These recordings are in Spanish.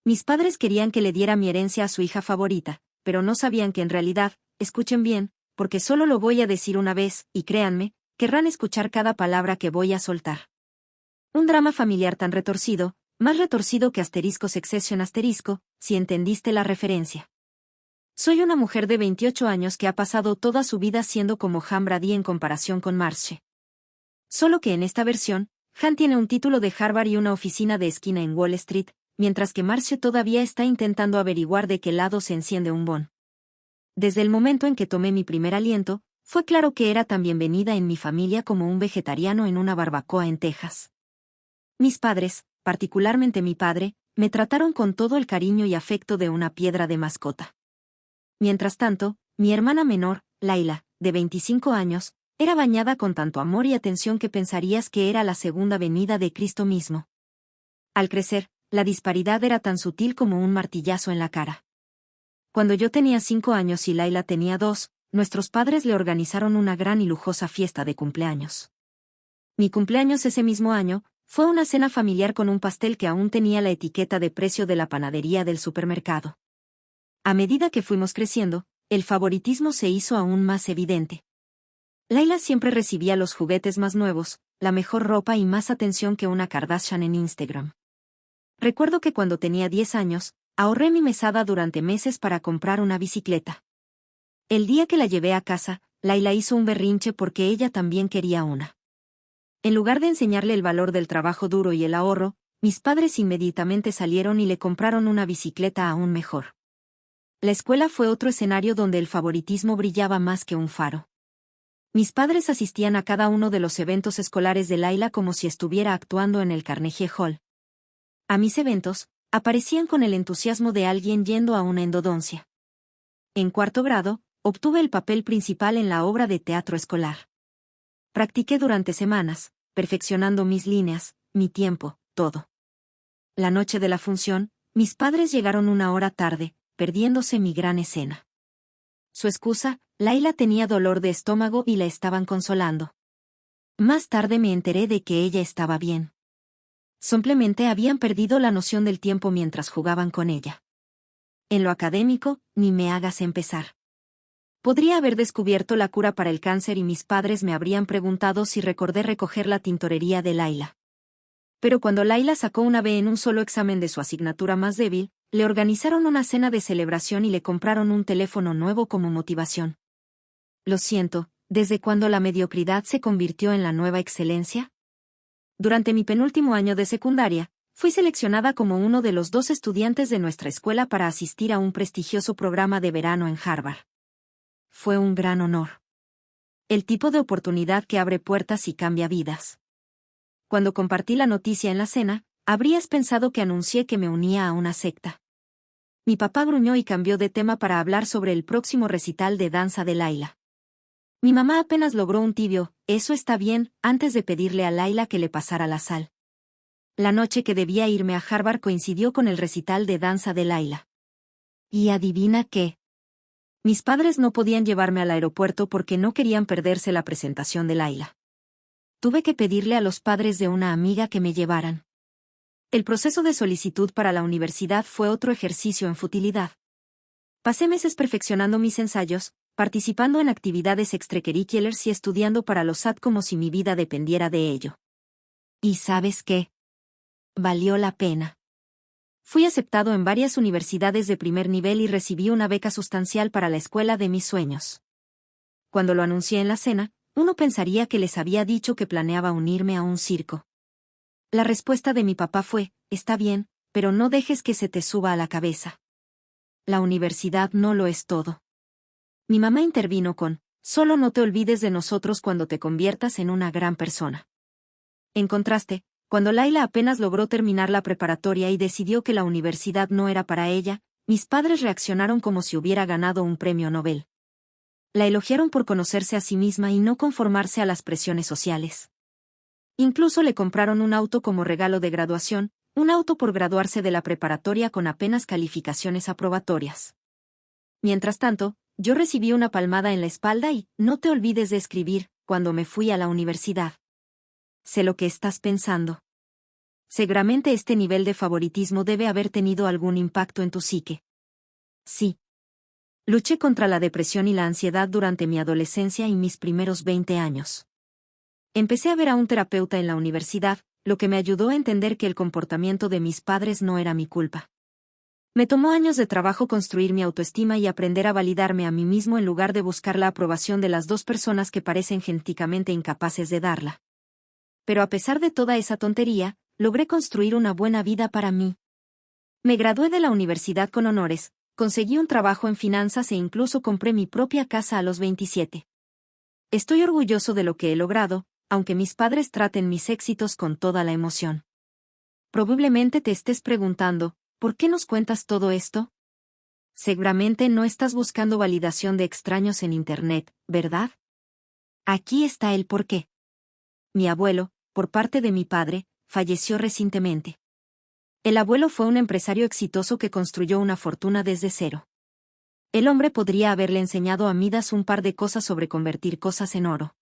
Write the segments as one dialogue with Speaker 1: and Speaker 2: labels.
Speaker 1: Mis padres querían que le diera mi herencia a su hija favorita, pero no sabían que en realidad, escuchen bien, porque solo lo voy a decir una vez, y créanme, querrán escuchar cada palabra que voy a soltar. Un drama familiar tan retorcido, más retorcido que asterisco succession asterisco, si entendiste la referencia. Soy una mujer de 28 años que ha pasado toda su vida siendo como Han Brady en comparación con Marge. Solo que en esta versión, Han tiene un título de Harvard y una oficina de esquina en Wall Street, mientras que Marge todavía está intentando averiguar de qué lado se enciende un bon. Desde el momento en que tomé mi primer aliento, fue claro que era tan bienvenida en mi familia como un vegetariano en una barbacoa en Texas. Mis padres, particularmente mi padre, me trataron con todo el cariño y afecto de una piedra de mascota. Mientras tanto, mi hermana menor, Layla, de 25 años, era bañada con tanto amor y atención que pensarías que era la segunda venida de Cristo mismo. Al crecer, la disparidad era tan sutil como un martillazo en la cara. Cuando yo tenía 5 años y Layla tenía 2, nuestros padres le organizaron una gran y lujosa fiesta de cumpleaños. Mi cumpleaños ese mismo año, fue una cena familiar con un pastel que aún tenía la etiqueta de precio de la panadería del supermercado. A medida que fuimos creciendo, el favoritismo se hizo aún más evidente. Layla siempre recibía los juguetes más nuevos, la mejor ropa y más atención que una Kardashian en Instagram. Recuerdo que cuando tenía 10 años, ahorré mi mesada durante meses para comprar una bicicleta. El día que la llevé a casa, Layla hizo un berrinche porque ella también quería una. En lugar de enseñarle el valor del trabajo duro y el ahorro, mis padres inmediatamente salieron y le compraron una bicicleta aún mejor. La escuela fue otro escenario donde el favoritismo brillaba más que un faro. Mis padres asistían a cada uno de los eventos escolares de Layla como si estuviera actuando en el Carnegie Hall. A mis eventos, aparecían con el entusiasmo de alguien yendo a una endodoncia. En 4º grado, obtuve el papel principal en la obra de teatro escolar. Practiqué durante semanas, perfeccionando mis líneas, mi tiempo, todo. La noche de la función, mis padres llegaron 1 hora tarde, perdiéndose mi gran escena. Su excusa, Layla tenía dolor de estómago y la estaban consolando. Más tarde me enteré de que ella estaba bien. Simplemente habían perdido la noción del tiempo mientras jugaban con ella. En lo académico, ni me hagas empezar. Podría haber descubierto la cura para el cáncer y mis padres me habrían preguntado si recordé recoger la tintorería de Layla. Pero cuando Layla sacó una B en un solo examen de su asignatura más débil, le organizaron una cena de celebración y le compraron un teléfono nuevo como motivación. Lo siento, ¿desde cuándo la mediocridad se convirtió en la nueva excelencia? Durante mi penúltimo año de secundaria, fui seleccionada como uno de los 2 estudiantes de nuestra escuela para asistir a un prestigioso programa de verano en Harvard. Fue un gran honor. El tipo de oportunidad que abre puertas y cambia vidas. Cuando compartí la noticia en la cena, habrías pensado que anuncié que me unía a una secta. Mi papá gruñó y cambió de tema para hablar sobre el próximo recital de danza de Layla. Mi mamá apenas logró un tibio, eso está bien, antes de pedirle a Layla que le pasara la sal. La noche que debía irme a Harvard coincidió con el recital de danza de Layla. ¿Y adivina qué? Mis padres no podían llevarme al aeropuerto porque no querían perderse la presentación de Layla. Tuve que pedirle a los padres de una amiga que me llevaran. El proceso de solicitud para la universidad fue otro ejercicio en futilidad. Pasé meses perfeccionando mis ensayos, participando en actividades extracurriculares y estudiando para los SAT como si mi vida dependiera de ello. ¿Y sabes qué? Valió la pena. Fui aceptado en varias universidades de primer nivel y recibí una beca sustancial para la escuela de mis sueños. Cuando lo anuncié en la cena, uno pensaría que les había dicho que planeaba unirme a un circo. La respuesta de mi papá fue, está bien, pero no dejes que se te suba a la cabeza. La universidad no lo es todo. Mi mamá intervino con, solo no te olvides de nosotros cuando te conviertas en una gran persona. En contraste, cuando Layla apenas logró terminar la preparatoria y decidió que la universidad no era para ella, mis padres reaccionaron como si hubiera ganado un premio Nobel. La elogiaron por conocerse a sí misma y no conformarse a las presiones sociales. Incluso le compraron un auto como regalo de graduación, un auto por graduarse de la preparatoria con apenas calificaciones aprobatorias. Mientras tanto, yo recibí una palmada en la espalda y, no te olvides de escribir, cuando me fui a la universidad. Sé lo que estás pensando. Seguramente este nivel de favoritismo debe haber tenido algún impacto en tu psique. Sí. Luché contra la depresión y la ansiedad durante mi adolescencia y mis primeros 20 años. Empecé a ver a un terapeuta en la universidad, lo que me ayudó a entender que el comportamiento de mis padres no era mi culpa. Me tomó años de trabajo construir mi autoestima y aprender a validarme a mí mismo en lugar de buscar la aprobación de las dos personas que parecen genéticamente incapaces de darla. Pero a pesar de toda esa tontería, logré construir una buena vida para mí. Me gradué de la universidad con honores, conseguí un trabajo en finanzas e incluso compré mi propia casa a los 27. Estoy orgulloso de lo que he logrado, aunque mis padres traten mis éxitos con toda la emoción. Probablemente te estés preguntando, ¿por qué nos cuentas todo esto? Seguramente no estás buscando validación de extraños en Internet, ¿verdad? Aquí está el porqué. Mi abuelo, por parte de mi padre, falleció recientemente. El abuelo fue un empresario exitoso que construyó una fortuna desde cero. El hombre podría haberle enseñado a Midas un par de cosas sobre convertir cosas en oro.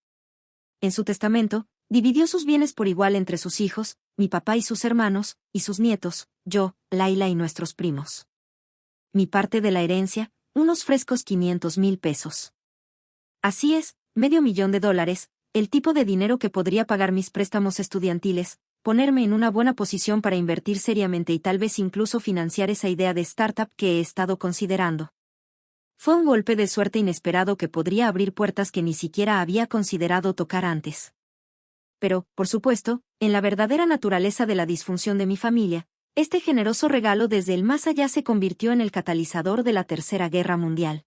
Speaker 1: En su testamento, dividió sus bienes por igual entre sus hijos, mi papá y sus hermanos, y sus nietos, yo, Laila y nuestros primos. Mi parte de la herencia, unos frescos 500,000 pesos. Así es, $500,000, el tipo de dinero que podría pagar mis préstamos estudiantiles, ponerme en una buena posición para invertir seriamente y tal vez incluso financiar esa idea de startup que he estado considerando. Fue un golpe de suerte inesperado que podría abrir puertas que ni siquiera había considerado tocar antes. Pero, por supuesto, en la verdadera naturaleza de la disfunción de mi familia, este generoso regalo desde el más allá se convirtió en el catalizador de la Tercera Guerra Mundial.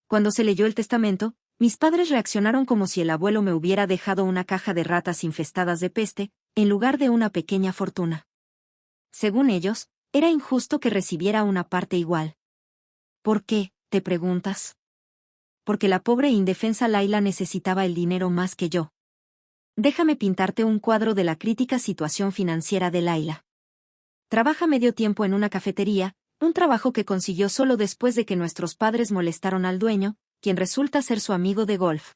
Speaker 1: Cuando se leyó el testamento, mis padres reaccionaron como si el abuelo me hubiera dejado una caja de ratas infestadas de peste, en lugar de una pequeña fortuna. Según ellos, era injusto que recibiera una parte igual. ¿Por qué?, te preguntas. Porque la pobre e indefensa Laila necesitaba el dinero más que yo. Déjame pintarte un cuadro de la crítica situación financiera de Laila. Trabaja medio tiempo en una cafetería, un trabajo que consiguió solo después de que nuestros padres molestaron al dueño, quien resulta ser su amigo de golf.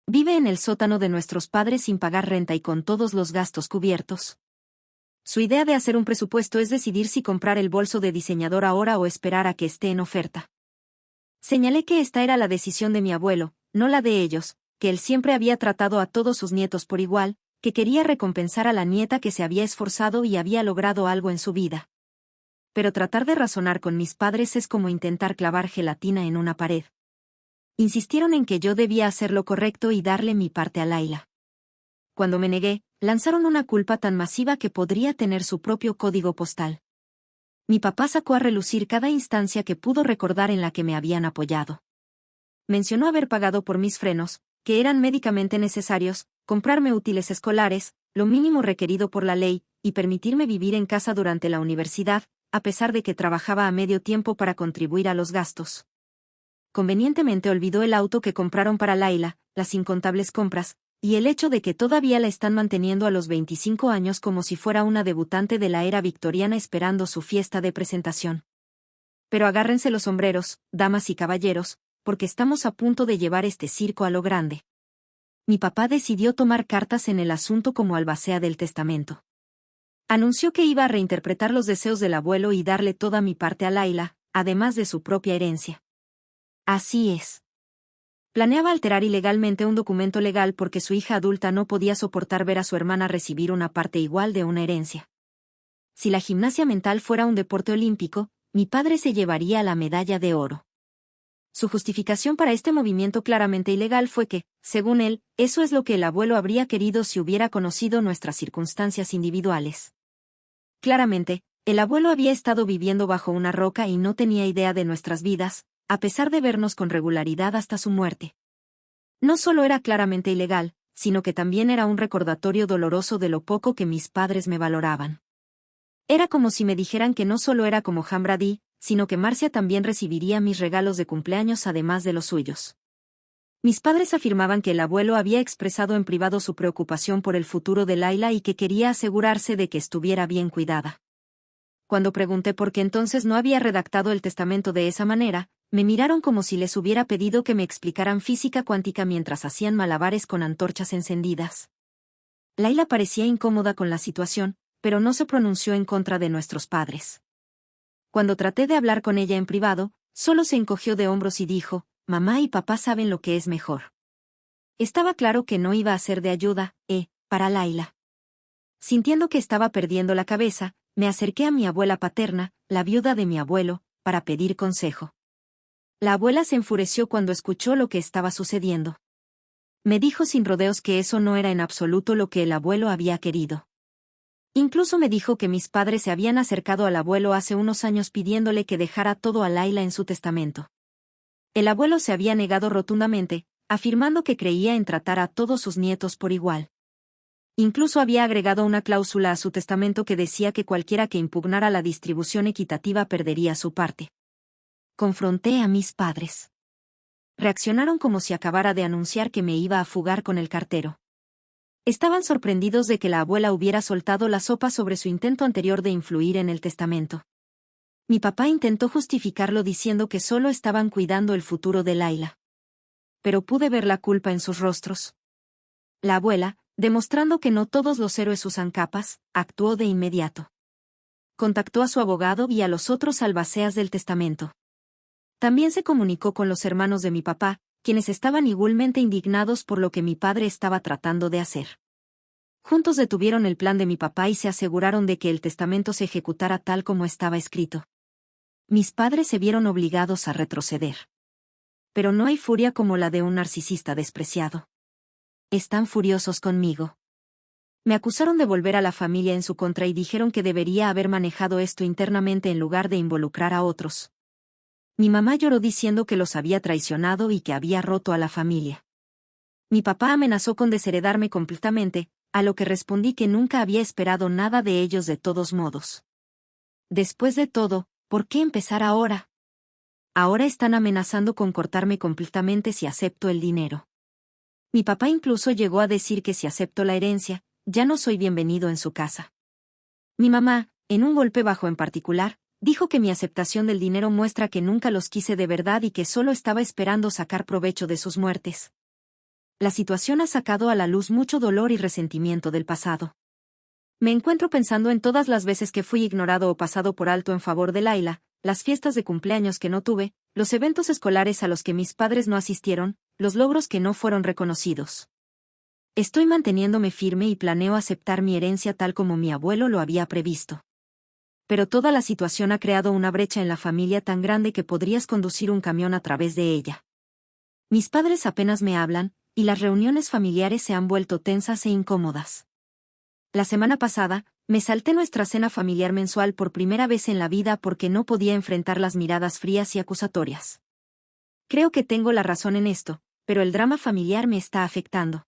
Speaker 1: Vive en el sótano de nuestros padres sin pagar renta y con todos los gastos cubiertos. Su idea de hacer un presupuesto es decidir si comprar el bolso de diseñador ahora o esperar a que esté en oferta. Señalé que esta era la decisión de mi abuelo, no la de ellos, que él siempre había tratado a todos sus nietos por igual, que quería recompensar a la nieta que se había esforzado y había logrado algo en su vida. Pero tratar de razonar con mis padres es como intentar clavar gelatina en una pared. Insistieron en que yo debía hacer lo correcto y darle mi parte a Laila. Cuando me negué, lanzaron una culpa tan masiva que podría tener su propio código postal. Mi papá sacó a relucir cada instancia que pudo recordar en la que me habían apoyado. Mencionó haber pagado por mis frenos, que eran médicamente necesarios, comprarme útiles escolares, lo mínimo requerido por la ley, y permitirme vivir en casa durante la universidad, a pesar de que trabajaba a medio tiempo para contribuir a los gastos. Convenientemente olvidó el auto que compraron para Laila, las incontables compras, y el hecho de que todavía la están manteniendo a los 25 años como si fuera una debutante de la era victoriana esperando su fiesta de presentación. Pero agárrense los sombreros, damas y caballeros, porque estamos a punto de llevar este circo a lo grande. Mi papá decidió tomar cartas en el asunto como albacea del testamento. Anunció que iba a reinterpretar los deseos del abuelo y darle toda mi parte a Laila, además de su propia herencia. Así es. Planeaba alterar ilegalmente un documento legal porque su hija adulta no podía soportar ver a su hermana recibir una parte igual de una herencia. Si la gimnasia mental fuera un deporte olímpico, mi padre se llevaría la medalla de oro. Su justificación para este movimiento claramente ilegal fue que, según él, eso es lo que el abuelo habría querido si hubiera conocido nuestras circunstancias individuales. Claramente, el abuelo había estado viviendo bajo una roca y no tenía idea de nuestras vidas, a pesar de vernos con regularidad hasta su muerte. No solo era claramente ilegal, sino que también era un recordatorio doloroso de lo poco que mis padres me valoraban. Era como si me dijeran que no solo era como Ham Brady, sino que Marcia también recibiría mis regalos de cumpleaños además de los suyos. Mis padres afirmaban que el abuelo había expresado en privado su preocupación por el futuro de Laila y que quería asegurarse de que estuviera bien cuidada. Cuando pregunté por qué entonces no había redactado el testamento de esa manera, me miraron como si les hubiera pedido que me explicaran física cuántica mientras hacían malabares con antorchas encendidas. Laila parecía incómoda con la situación, pero no se pronunció en contra de nuestros padres. Cuando traté de hablar con ella en privado, solo se encogió de hombros y dijo, «Mamá y papá saben lo que es mejor». Estaba claro que no iba a ser de ayuda, para Laila. Sintiendo que estaba perdiendo la cabeza, me acerqué a mi abuela paterna, la viuda de mi abuelo, para pedir consejo. La abuela se enfureció cuando escuchó lo que estaba sucediendo. Me dijo sin rodeos que eso no era en absoluto lo que el abuelo había querido. Incluso me dijo que mis padres se habían acercado al abuelo hace unos años pidiéndole que dejara todo a Laila en su testamento. El abuelo se había negado rotundamente, afirmando que creía en tratar a todos sus nietos por igual. Incluso había agregado una cláusula a su testamento que decía que cualquiera que impugnara la distribución equitativa perdería su parte. Confronté a mis padres. Reaccionaron como si acabara de anunciar que me iba a fugar con el cartero. Estaban sorprendidos de que la abuela hubiera soltado la sopa sobre su intento anterior de influir en el testamento. Mi papá intentó justificarlo diciendo que solo estaban cuidando el futuro de Laila. Pero pude ver la culpa en sus rostros. La abuela, demostrando que no todos los héroes usan capas, actuó de inmediato. Contactó a su abogado y a los otros albaceas del testamento. También se comunicó con los hermanos de mi papá, quienes estaban igualmente indignados por lo que mi padre estaba tratando de hacer. Juntos detuvieron el plan de mi papá y se aseguraron de que el testamento se ejecutara tal como estaba escrito. Mis padres se vieron obligados a retroceder. Pero no hay furia como la de un narcisista despreciado. Están furiosos conmigo. Me acusaron de volver a la familia en su contra y dijeron que debería haber manejado esto internamente en lugar de involucrar a otros. Mi mamá lloró diciendo que los había traicionado y que había roto a la familia. Mi papá amenazó con desheredarme completamente, a lo que respondí que nunca había esperado nada de ellos de todos modos. Después de todo, ¿por qué empezar ahora? Ahora están amenazando con cortarme completamente si acepto el dinero. Mi papá incluso llegó a decir que si acepto la herencia, ya no soy bienvenido en su casa. Mi mamá, en un golpe bajo en particular, dijo que mi aceptación del dinero muestra que nunca los quise de verdad y que solo estaba esperando sacar provecho de sus muertes. La situación ha sacado a la luz mucho dolor y resentimiento del pasado. Me encuentro pensando en todas las veces que fui ignorado o pasado por alto en favor de Laila, las fiestas de cumpleaños que no tuve, los eventos escolares a los que mis padres no asistieron, los logros que no fueron reconocidos. Estoy manteniéndome firme y planeo aceptar mi herencia tal como mi abuelo lo había previsto. Pero toda la situación ha creado una brecha en la familia tan grande que podrías conducir un camión a través de ella. Mis padres apenas me hablan, y las reuniones familiares se han vuelto tensas e incómodas. La semana pasada, me salté nuestra cena familiar mensual por primera vez en la vida porque no podía enfrentar las miradas frías y acusatorias. Creo que tengo la razón en esto, pero el drama familiar me está afectando.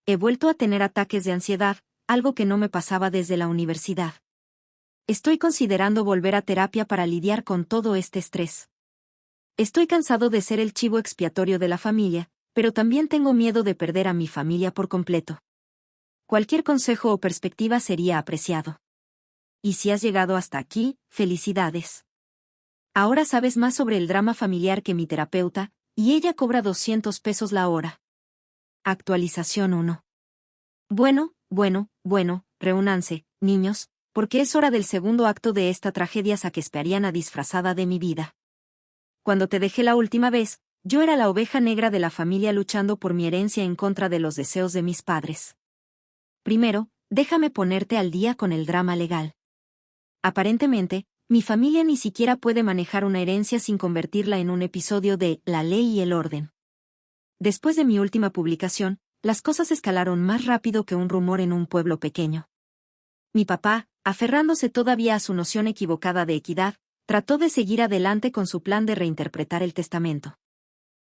Speaker 1: He vuelto a tener ataques de ansiedad, algo que no me pasaba desde la universidad. Estoy considerando volver a terapia para lidiar con todo este estrés. Estoy cansado de ser el chivo expiatorio de la familia, pero también tengo miedo de perder a mi familia por completo. Cualquier consejo o perspectiva sería apreciado. Y si has llegado hasta aquí, felicidades. Ahora sabes más sobre el drama familiar que mi terapeuta, y ella cobra 200 pesos la hora. Actualización 1. Bueno, reúnanse, niños, porque es hora del segundo acto de esta tragedia shakespeariana disfrazada de mi vida. Cuando te dejé la última vez, yo era la oveja negra de la familia luchando por mi herencia en contra de los deseos de mis padres. Primero, déjame ponerte al día con el drama legal. Aparentemente, mi familia ni siquiera puede manejar una herencia sin convertirla en un episodio de La Ley y el Orden. Después de mi última publicación, las cosas escalaron más rápido que un rumor en un pueblo pequeño. Mi papá, aferrándose todavía a su noción equivocada de equidad, trató de seguir adelante con su plan de reinterpretar el testamento.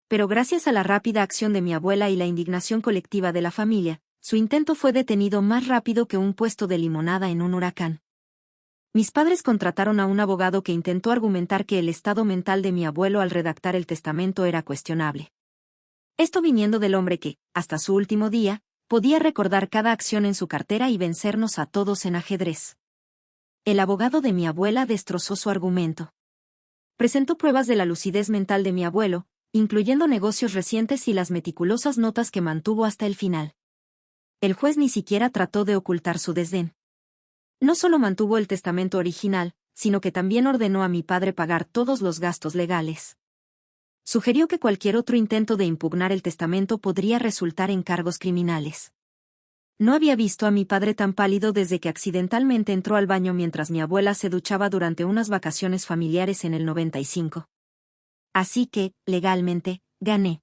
Speaker 1: Pero gracias a la rápida acción de mi abuela y la indignación colectiva de la familia, su intento fue detenido más rápido que un puesto de limonada en un huracán. Mis padres contrataron a un abogado que intentó argumentar que el estado mental de mi abuelo al redactar el testamento era cuestionable. Esto viniendo del hombre que, hasta su último día, podía recordar cada acción en su cartera y vencernos a todos en ajedrez. El abogado de mi abuela destrozó su argumento. Presentó pruebas de la lucidez mental de mi abuelo, incluyendo negocios recientes y las meticulosas notas que mantuvo hasta el final. El juez ni siquiera trató de ocultar su desdén. No solo mantuvo el testamento original, sino que también ordenó a mi padre pagar todos los gastos legales. Sugirió que cualquier otro intento de impugnar el testamento podría resultar en cargos criminales. No había visto a mi padre tan pálido desde que accidentalmente entró al baño mientras mi abuela se duchaba durante unas vacaciones familiares en el 95. Así que, legalmente, gané.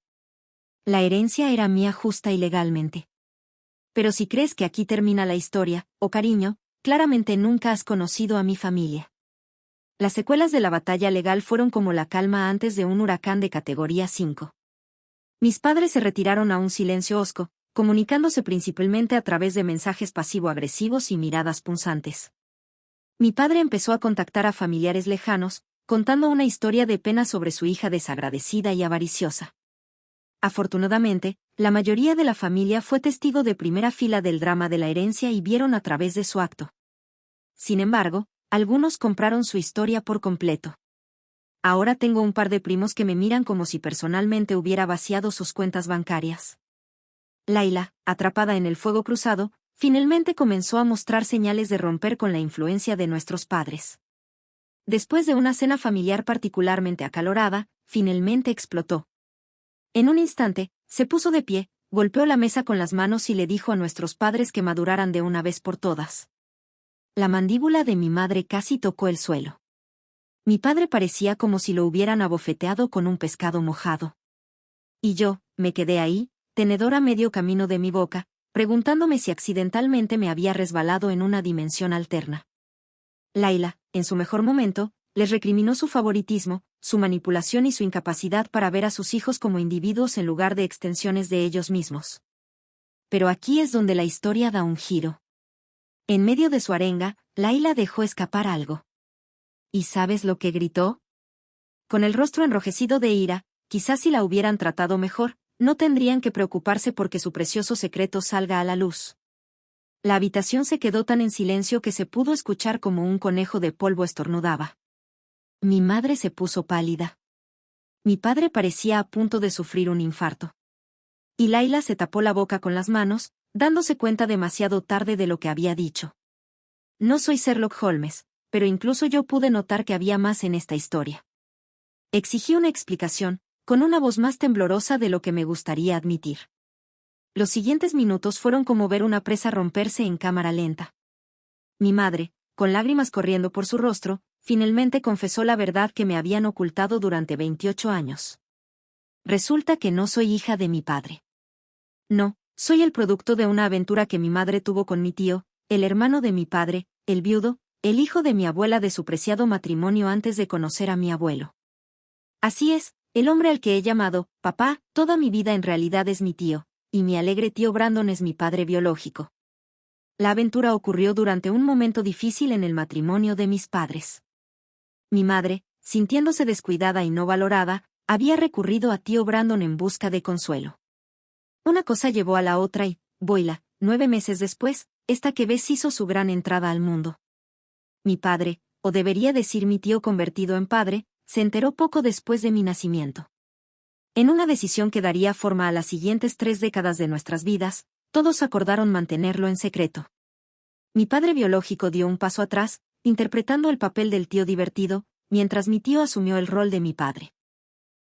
Speaker 1: La herencia era mía justa y legalmente. Pero si crees que aquí termina la historia, cariño, claramente nunca has conocido a mi familia. Las secuelas de la batalla legal fueron como la calma antes de un huracán de categoría 5. Mis padres se retiraron a un silencio hosco, comunicándose principalmente a través de mensajes pasivo-agresivos y miradas punzantes. Mi padre empezó a contactar a familiares lejanos, contando una historia de pena sobre su hija desagradecida y avariciosa. Afortunadamente, la mayoría de la familia fue testigo de primera fila del drama de la herencia y vieron a través de su acto. Sin embargo, algunos compraron su historia por completo. Ahora tengo un par de primos que me miran como si personalmente hubiera vaciado sus cuentas bancarias. Laila, atrapada en el fuego cruzado, finalmente comenzó a mostrar señales de romper con la influencia de nuestros padres. Después de una cena familiar particularmente acalorada, finalmente explotó. En un instante, se puso de pie, golpeó la mesa con las manos y le dijo a nuestros padres que maduraran de una vez por todas. La mandíbula de mi madre casi tocó el suelo. Mi padre parecía como si lo hubieran abofeteado con un pescado mojado. Y yo, me quedé ahí, tenedor a medio camino de mi boca, preguntándome si accidentalmente me había resbalado en una dimensión alterna. Laila, en su mejor momento, les recriminó su favoritismo, su manipulación y su incapacidad para ver a sus hijos como individuos en lugar de extensiones de ellos mismos. Pero aquí es donde la historia da un giro. En medio de su arenga, Laila dejó escapar algo. ¿Y sabes lo que gritó? Con el rostro enrojecido de ira, quizás si la hubieran tratado mejor, no tendrían que preocuparse porque su precioso secreto salga a la luz. La habitación se quedó tan en silencio que se pudo escuchar como un conejo de polvo estornudaba. Mi madre se puso pálida. Mi padre parecía a punto de sufrir un infarto. Y Laila se tapó la boca con las manos, dándose cuenta demasiado tarde de lo que había dicho. No soy Sherlock Holmes, pero incluso yo pude notar que había más en esta historia. Exigí una explicación, con una voz más temblorosa de lo que me gustaría admitir. Los siguientes minutos fueron como ver una presa romperse en cámara lenta. Mi madre, con lágrimas corriendo por su rostro, finalmente confesó la verdad que me habían ocultado durante 28 años. Resulta que no soy hija de mi padre. No, soy el producto de una aventura que mi madre tuvo con mi tío, el hermano de mi padre, el viudo, el hijo de mi abuela de su preciado matrimonio antes de conocer a mi abuelo. Así es, el hombre al que he llamado papá toda mi vida en realidad es mi tío, y mi alegre tío Brandon es mi padre biológico. La aventura ocurrió durante un momento difícil en el matrimonio de mis padres. Mi madre, sintiéndose descuidada y no valorada, había recurrido a tío Brandon en busca de consuelo. Una cosa llevó a la otra y, voila, 9 meses después, esta que ves hizo su gran entrada al mundo. Mi padre, o debería decir mi tío convertido en padre, se enteró poco después de mi nacimiento. En una decisión que daría forma a las siguientes 3 décadas de nuestras vidas, todos acordaron mantenerlo en secreto. Mi padre biológico dio un paso atrás, interpretando el papel del tío divertido, mientras mi tío asumió el rol de mi padre.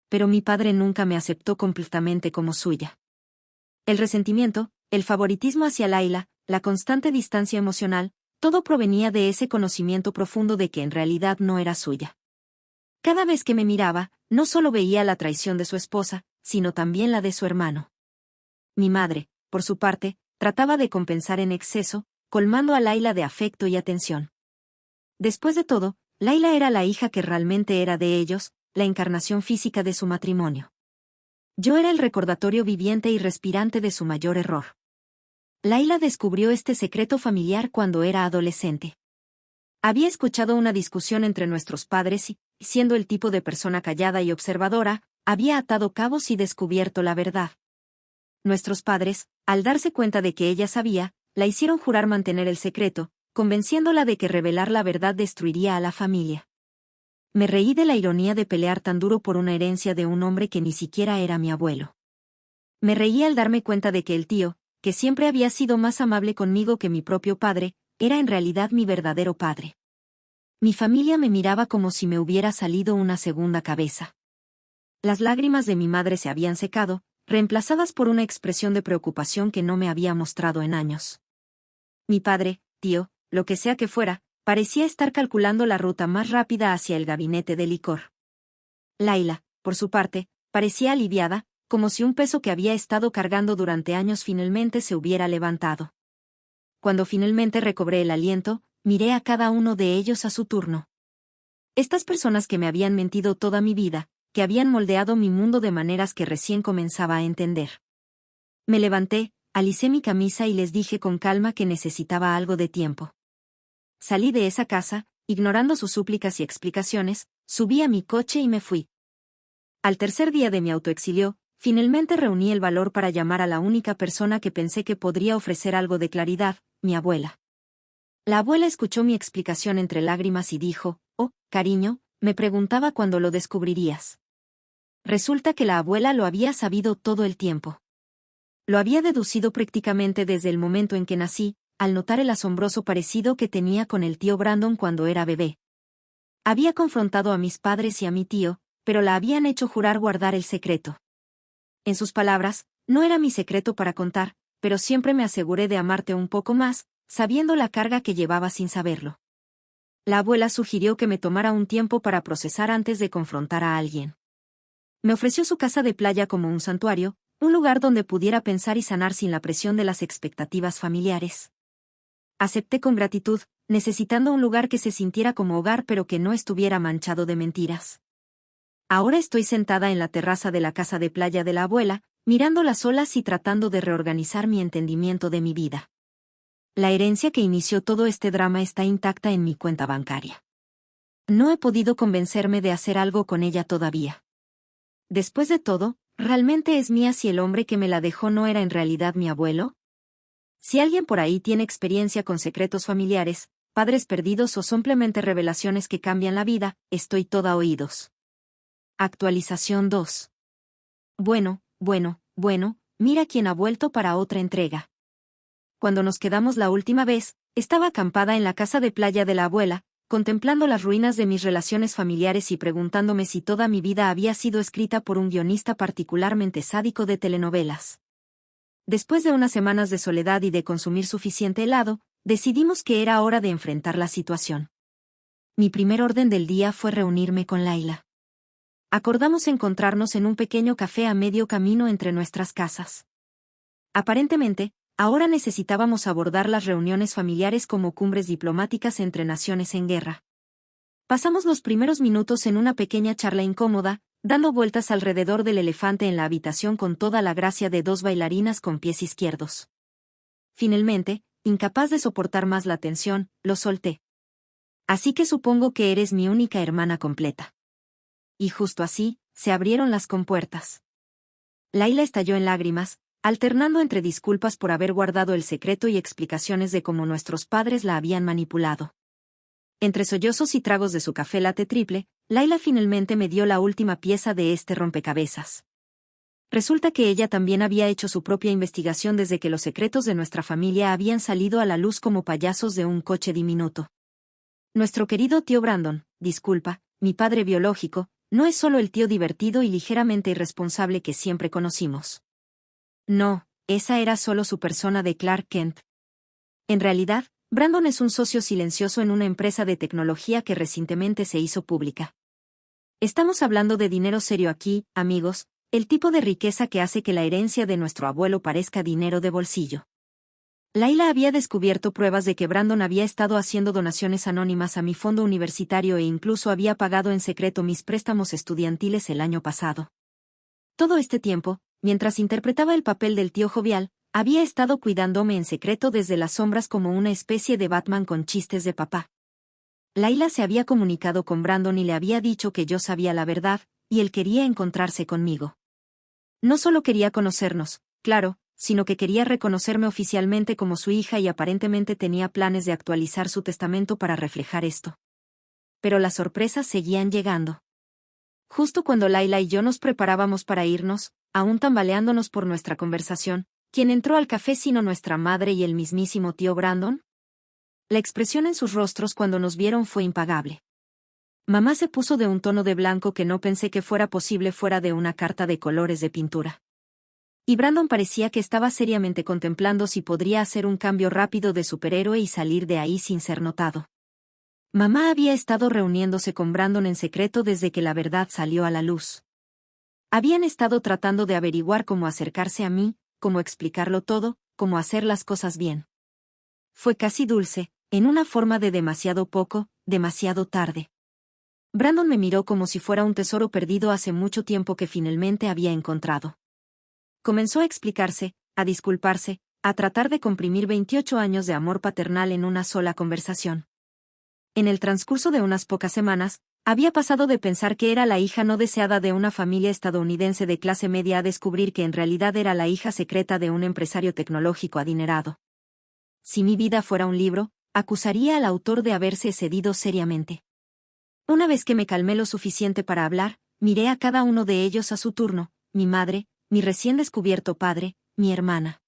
Speaker 1: Pero mi padre nunca me aceptó completamente como suya. El resentimiento, el favoritismo hacia Laila, la constante distancia emocional, todo provenía de ese conocimiento profundo de que en realidad no era suya. Cada vez que me miraba, no solo veía la traición de su esposa, sino también la de su hermano. Mi madre, por su parte, trataba de compensar en exceso, colmando a Laila de afecto y atención. Después de todo, Laila era la hija que realmente era de ellos, la encarnación física de su matrimonio. Yo era el recordatorio viviente y respirante de su mayor error. Laila descubrió este secreto familiar cuando era adolescente. Había escuchado una discusión entre nuestros padres y, siendo el tipo de persona callada y observadora, había atado cabos y descubierto la verdad. Nuestros padres, al darse cuenta de que ella sabía, la hicieron jurar mantener el secreto, convenciéndola de que revelar la verdad destruiría a la familia. Me reí de la ironía de pelear tan duro por una herencia de un hombre que ni siquiera era mi abuelo. Me reí al darme cuenta de que el tío, que siempre había sido más amable conmigo que mi propio padre, era en realidad mi verdadero padre. Mi familia me miraba como si me hubiera salido una segunda cabeza. Las lágrimas de mi madre se habían secado, reemplazadas por una expresión de preocupación que no me había mostrado en años. Mi padre, tío, lo que sea que fuera, parecía estar calculando la ruta más rápida hacia el gabinete de licor. Laila, por su parte, parecía aliviada, como si un peso que había estado cargando durante años finalmente se hubiera levantado. Cuando finalmente recobré el aliento, miré a cada uno de ellos a su turno. Estas personas que me habían mentido toda mi vida, que habían moldeado mi mundo de maneras que recién comenzaba a entender. Me levanté, alicé mi camisa y les dije con calma que necesitaba algo de tiempo. Salí de esa casa, ignorando sus súplicas y explicaciones, subí a mi coche y me fui. Al tercer día de mi autoexilio, finalmente reuní el valor para llamar a la única persona que pensé que podría ofrecer algo de claridad, mi abuela. La abuela escuchó mi explicación entre lágrimas y dijo, «Oh, cariño, me preguntaba cuándo lo descubrirías». Resulta que la abuela lo había sabido todo el tiempo. Lo había deducido prácticamente desde el momento en que nací, al notar el asombroso parecido que tenía con el tío Brandon cuando era bebé. Había confrontado a mis padres y a mi tío, pero la habían hecho jurar guardar el secreto. En sus palabras, no era mi secreto para contar, pero siempre me aseguré de amarte un poco más, sabiendo la carga que llevaba sin saberlo. La abuela sugirió que me tomara un tiempo para procesar antes de confrontar a alguien. Me ofreció su casa de playa como un santuario, un lugar donde pudiera pensar y sanar sin la presión de las expectativas familiares. Acepté con gratitud, necesitando un lugar que se sintiera como hogar pero que no estuviera manchado de mentiras. Ahora estoy sentada en la terraza de la casa de playa de la abuela, mirando las olas y tratando de reorganizar mi entendimiento de mi vida. La herencia que inició todo este drama está intacta en mi cuenta bancaria. No he podido convencerme de hacer algo con ella todavía. Después de todo, ¿realmente es mía si el hombre que me la dejó no era en realidad mi abuelo? Si alguien por ahí tiene experiencia con secretos familiares, padres perdidos o simplemente revelaciones que cambian la vida, estoy toda oídos. Actualización 2. Bueno, mira quién ha vuelto para otra entrega. Cuando nos quedamos la última vez, estaba acampada en la casa de playa de la abuela, contemplando las ruinas de mis relaciones familiares y preguntándome si toda mi vida había sido escrita por un guionista particularmente sádico de telenovelas. Después de unas semanas de soledad y de consumir suficiente helado, decidimos que era hora de enfrentar la situación. Mi primer orden del día fue reunirme con Laila. Acordamos encontrarnos en un pequeño café a medio camino entre nuestras casas. Aparentemente, ahora necesitábamos abordar las reuniones familiares como cumbres diplomáticas entre naciones en guerra. Pasamos los primeros minutos en una pequeña charla incómoda, dando vueltas alrededor del elefante en la habitación con toda la gracia de dos bailarinas con pies izquierdos. Finalmente, incapaz de soportar más la tensión, lo solté. Así que supongo que eres mi única hermana completa. Y justo así, se abrieron las compuertas. Laila estalló en lágrimas, alternando entre disculpas por haber guardado el secreto y explicaciones de cómo nuestros padres la habían manipulado. Entre sollozos y tragos de su café latte triple, Laila finalmente me dio la última pieza de este rompecabezas. Resulta que ella también había hecho su propia investigación desde que los secretos de nuestra familia habían salido a la luz como payasos de un coche diminuto. Nuestro querido tío Brandon, disculpa, mi padre biológico, no es solo el tío divertido y ligeramente irresponsable que siempre conocimos. No, esa era solo su persona de Clark Kent. En realidad, Brandon es un socio silencioso en una empresa de tecnología que recientemente se hizo pública. Estamos hablando de dinero serio aquí, amigos, el tipo de riqueza que hace que la herencia de nuestro abuelo parezca dinero de bolsillo. Laila había descubierto pruebas de que Brandon había estado haciendo donaciones anónimas a mi fondo universitario e incluso había pagado en secreto mis préstamos estudiantiles el año pasado. Todo este tiempo, mientras interpretaba el papel del tío jovial, había estado cuidándome en secreto desde las sombras como una especie de Batman con chistes de papá. Laila se había comunicado con Brandon y le había dicho que yo sabía la verdad, y él quería encontrarse conmigo. No solo quería conocernos, claro, sino que quería reconocerme oficialmente como su hija y aparentemente tenía planes de actualizar su testamento para reflejar esto. Pero las sorpresas seguían llegando. Justo cuando Laila y yo nos preparábamos para irnos, aún tambaleándonos por nuestra conversación, ¿quién entró al café sino nuestra madre y el mismísimo tío Brandon? La expresión en sus rostros cuando nos vieron fue impagable. Mamá se puso de un tono de blanco que no pensé que fuera posible fuera de una carta de colores de pintura. Y Brandon parecía que estaba seriamente contemplando si podría hacer un cambio rápido de superhéroe y salir de ahí sin ser notado. Mamá había estado reuniéndose con Brandon en secreto desde que la verdad salió a la luz. Habían estado tratando de averiguar cómo acercarse a mí, cómo explicarlo todo, cómo hacer las cosas bien. Fue casi dulce, en una forma de demasiado poco, demasiado tarde. Brandon me miró como si fuera un tesoro perdido hace mucho tiempo que finalmente había encontrado. Comenzó a explicarse, a disculparse, a tratar de comprimir 28 años de amor paternal en una sola conversación. En el transcurso de unas pocas semanas, había pasado de pensar que era la hija no deseada de una familia estadounidense de clase media a descubrir que en realidad era la hija secreta de un empresario tecnológico adinerado. Si mi vida fuera un libro, acusaría al autor de haberse excedido seriamente. Una vez que me calmé lo suficiente para hablar, miré a cada uno de ellos a su turno, mi madre, mi recién descubierto padre, mi hermana.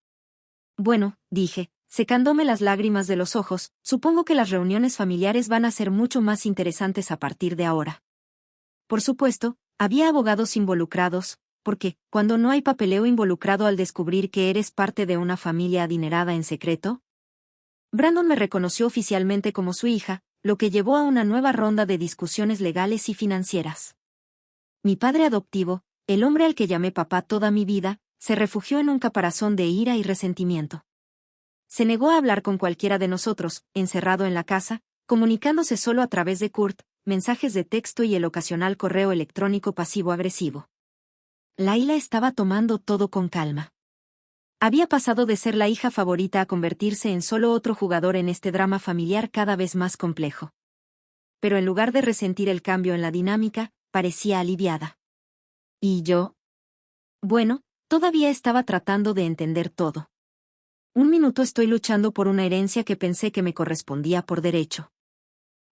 Speaker 1: Bueno, dije, secándome las lágrimas de los ojos, supongo que las reuniones familiares van a ser mucho más interesantes a partir de ahora. Por supuesto, había abogados involucrados, porque, cuando no hay papeleo involucrado al descubrir que eres parte de una familia adinerada en secreto. Brandon me reconoció oficialmente como su hija, lo que llevó a una nueva ronda de discusiones legales y financieras. Mi padre adoptivo, el hombre al que llamé papá toda mi vida, se refugió en un caparazón de ira y resentimiento. Se negó a hablar con cualquiera de nosotros, encerrado en la casa, comunicándose solo a través de Kurt, mensajes de texto y el ocasional correo electrónico pasivo-agresivo. Layla estaba tomando todo con calma. Había pasado de ser la hija favorita a convertirse en solo otro jugador en este drama familiar cada vez más complejo. Pero en lugar de resentir el cambio en la dinámica, parecía aliviada. ¿Y yo? Bueno, todavía estaba tratando de entender todo. Un minuto estoy luchando por una herencia que pensé que me correspondía por derecho.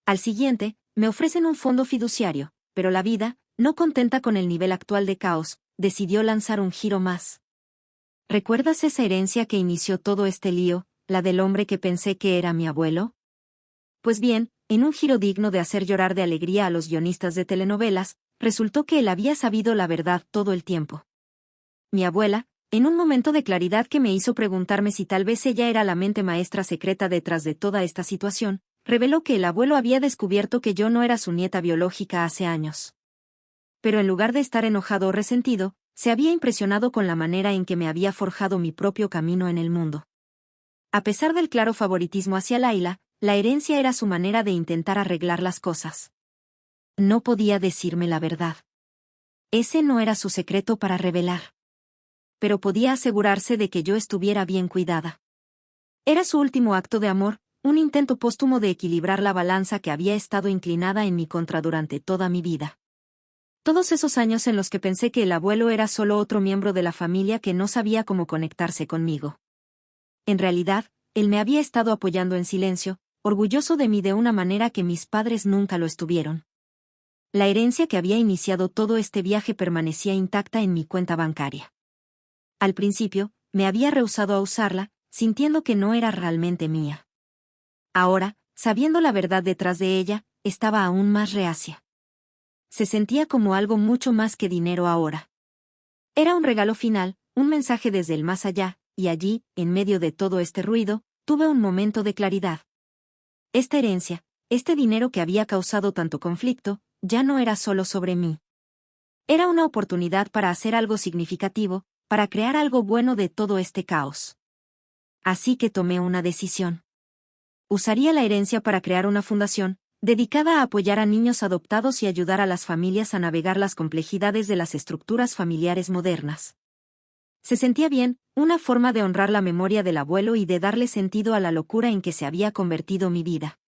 Speaker 1: Al siguiente, me ofrecen un fondo fiduciario, pero la vida, no contenta con el nivel actual de caos, decidió lanzar un giro más. ¿Recuerdas esa herencia que inició todo este lío, la del hombre que pensé que era mi abuelo? Pues bien, en un giro digno de hacer llorar de alegría a los guionistas de telenovelas, resultó que él había sabido la verdad todo el tiempo. Mi abuela, en un momento de claridad que me hizo preguntarme si tal vez ella era la mente maestra secreta detrás de toda esta situación, reveló que el abuelo había descubierto que yo no era su nieta biológica hace años. Pero en lugar de estar enojado o resentido, se había impresionado con la manera en que me había forjado mi propio camino en el mundo. A pesar del claro favoritismo hacia Layla, la herencia era su manera de intentar arreglar las cosas. No podía decirme la verdad. Ese no era su secreto para revelar. Pero podía asegurarse de que yo estuviera bien cuidada. Era su último acto de amor, un intento póstumo de equilibrar la balanza que había estado inclinada en mi contra durante toda mi vida. Todos esos años en los que pensé que el abuelo era solo otro miembro de la familia que no sabía cómo conectarse conmigo. En realidad, él me había estado apoyando en silencio, orgulloso de mí de una manera que mis padres nunca lo estuvieron. La herencia que había iniciado todo este viaje permanecía intacta en mi cuenta bancaria. Al principio, me había rehusado a usarla, sintiendo que no era realmente mía. Ahora, sabiendo la verdad detrás de ella, estaba aún más reacia. Se sentía como algo mucho más que dinero ahora. Era un regalo final, un mensaje desde el más allá, y allí, en medio de todo este ruido, tuve un momento de claridad. Esta herencia, este dinero que había causado tanto conflicto, ya no era solo sobre mí. Era una oportunidad para hacer algo significativo, para crear algo bueno de todo este caos. Así que tomé una decisión. Usaría la herencia para crear una fundación, dedicada a apoyar a niños adoptados y ayudar a las familias a navegar las complejidades de las estructuras familiares modernas. Se sentía bien, una forma de honrar la memoria del abuelo y de darle sentido a la locura en que se había convertido mi vida.